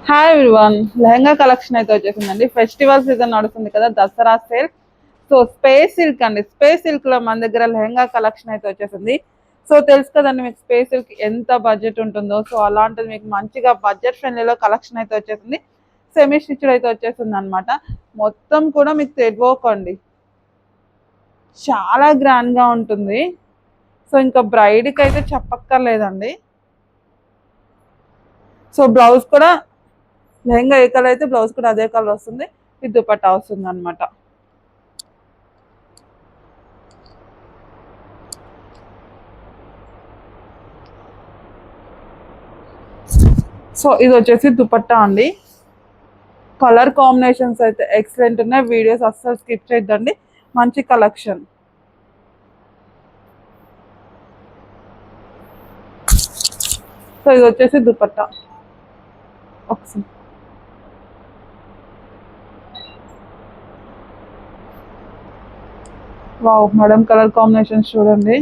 Hi everyone, lehenga collection అయితే వచ్చేసిందండి. Festival season నడుస్తుంది కదా, Dasara sale. So space silk అండి, స్పేస్ సిల్క్ లో మన దగ్గర లెహంగా కలెక్షన్ అయితే వచ్చేసింది. సో తెలుసు కదండి మీకు స్పేస్ సిల్క్ ఎంత బడ్జెట్ ఉంటుందో. సో అలాంటిది మీకు మంచిగా బడ్జెట్ ఫ్రెండ్లీలో కలెక్షన్ అయితే వచ్చేసింది. సెమీ స్టిచ్డ్ అయితే వచ్చేసింది అనమాట. మొత్తం కూడా మీకు థ్రెడ్ వర్క్ అండి, చాలా గ్రాండ్ గా ఉంటుంది. సో ఇంకా బ్రైడ్కి అయితే చెప్పక్కర్లేదండి. సో బ్లౌజ్ కూడా లెహంగా ఏ కలర్ అయితే బ్లౌజ్ కూడా అదే కలర్ వస్తుంది. ఇది దుపట్టా వస్తుంది అనమాట. సో ఇది వచ్చేసి దుపట్టా అండి. కలర్ కాంబినేషన్స్ అయితే ఎక్సలెంట్ ఉన్నాయి. వీడియోస్ అస్సలు స్కిప్ చేయొద్దండి, మంచి కలెక్షన్. సో ఇది వచ్చేసి దుపట్టా. ఒకసారి వావ్, మేడం కలర్ కాంబినేషన్స్ చూడండి.